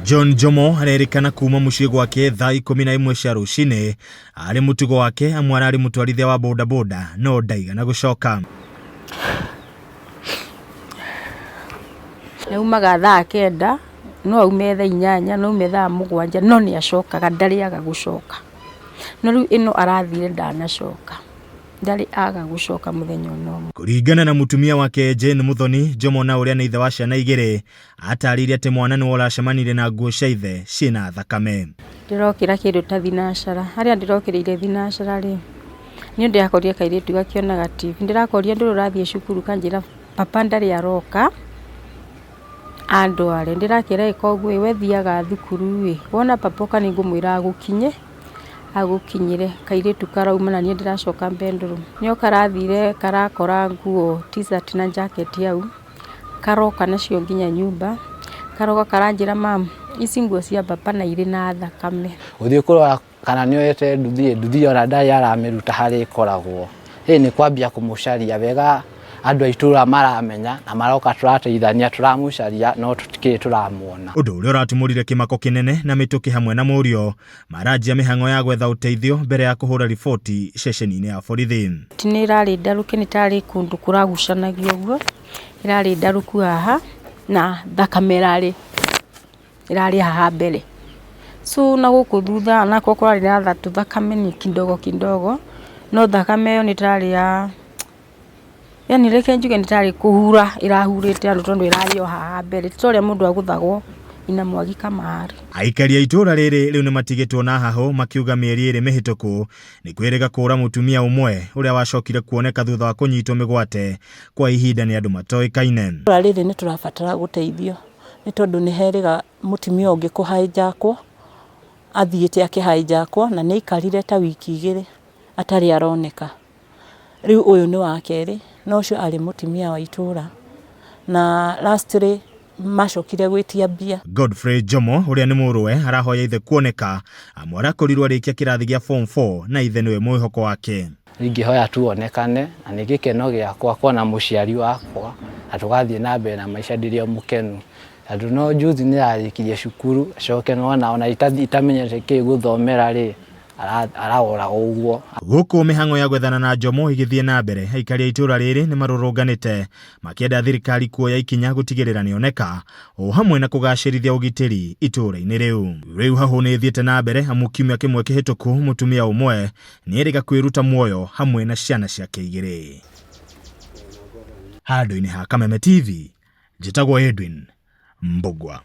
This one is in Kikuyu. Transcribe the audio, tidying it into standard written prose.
John Jomo arerikana kuma muciĩ gwake thaa 11 cia rũcinĩ arĩ mũtugo wake amwe ararĩ mũtwarithia wa bodaboda no ndaigana gũcoka. Naumaga thaa 9 no aume thaa 8 no aume thaa 7 no nĩ acokaga ndarĩaga gũcoka. No rĩu ĩno arathire ndanacoka. Ndari aga gũcoka mũthenya ũmwe. Kũringana na mutumia wake Jane Muthoni, Jomo na ũrĩa nĩ ithe wa ciana igĩrĩ atarĩirie atĩ mwana nĩ ũracemanire na nguo cia ithe ciĩna thakame. Ndĩrokĩra kĩndũ ta thinacara, harĩa ndĩrokĩrĩire thinacara rĩ niĩ ndĩrakorire kairĩtu gakĩonaga TV. Ndĩrakorire ndũrũ rathiĩ cukuru kanjĩra papa ndarĩ aroka andware. Ndĩrakĩra ĩkoguo we thiaga thukuru ĩ wona papa oka nĩngũmwĩra agũkinyire. Kairĩtu karauma na niĩ ndĩracoka mbendũrũ. Nĩo karathire karakora nguo t-shirt na jacket yau karoka nacio nginya nyumba. Karoka karanjĩra mama ici nguo cia papa na irĩ na thakame. Ũthiĩ kũrora kana nĩoyete nduthi ona ndari aramĩruta harĩ ikoragwo. Nĩ kwambia kũmũcaria wega andũ a itũra maramenya na maroka tũrateithania tũramũcaria no tũtikĩrĩ tũramuona. Ũndũ ũrĩa ũratumũrire kĩmako kĩnene na mĩtũkĩ hamwe na mũriũ maranjia mĩhang'o ya gwetha ũteithio mbere ya kũhũra riboti ceceni-inĩ ya borithi. Nĩ ĩrarĩ ndarũke nĩ tarĩ kũndũ kũragucanagio ũguo. Ĩrarĩ ndarũku haha na thakame ĩrarĩ haha mbere. So na gũkũ thutha nako kũrarĩ na thakame ni kidogo no thakame ĩyo nĩ tarĩ ya yani reke njuge nĩ tarĩ kũhura ĩrahurĩte andũ tondũ ĩrarĩ o haha mbere. Tũrĩa mũndũ agũthagwo ina mwagi kamari. Aikari a itũra rĩrĩ rĩu nĩ matigĩtwo na haho makiuga mĩeri ĩrĩ mĩhĩtũku nĩ kwĩrĩga kũra mũtumia ũmwe ũrĩa wacokire kuoneka thutha wa kũnyitwo mĩgwate kwa ihinda nĩ andũ matoĩkaine. Itũra rĩrĩ nĩ tũrabatara gũteithio nĩ tondũ nĩ herĩga mũtumia ũngĩ kũhaijakwo athiĩte akĩhaijakwo na nĩ ikarire ta wiki 2 atarĩ aroneka. Rĩu ũyũ nĩ wa kerĩ no ũcio arĩ mũtumia wa itũra na lastly macokire gwĩtia mbia. Godfrey Jomo ũrĩa nĩ mũrũwe arahoya ithe kuoneka amwe arakorirwo arĩkia kĩrathi gĩa form 4 na ithe nĩwe mwĩhoko wake. Ingĩhoya tuonekane na nĩ gĩkeno gĩakwa kuona mũciari wakwa na tũgathiĩ na mbere na maica ndĩrĩ mũkenu. Andũ no juzi nĩ arĩkirie cukuru acoke ona itamenyete kĩ gũthomera rĩ arahora ũguo. Gũkũ mĩhang'o ya gwethana na Jomo igĩthiĩ na mbere, aikari a itũra rĩrĩ nĩ marũrũnganĩte makĩenda thirikari kuoya ikinya gũtigĩrĩra nĩoneka o hamwe na kũgacĩrithia ũgitĩri itũra-inĩ rĩu. Hahu nĩ thiĩte na mbere amu kiumia kĩmwe kĩhĩtũku mũtumia ũmwe nĩ erĩga kwĩruta muoyo hamwe na ciana ciake 2. Handũ-inĩ ha Kameme TV, njĩtagwo Edwin Mbugua.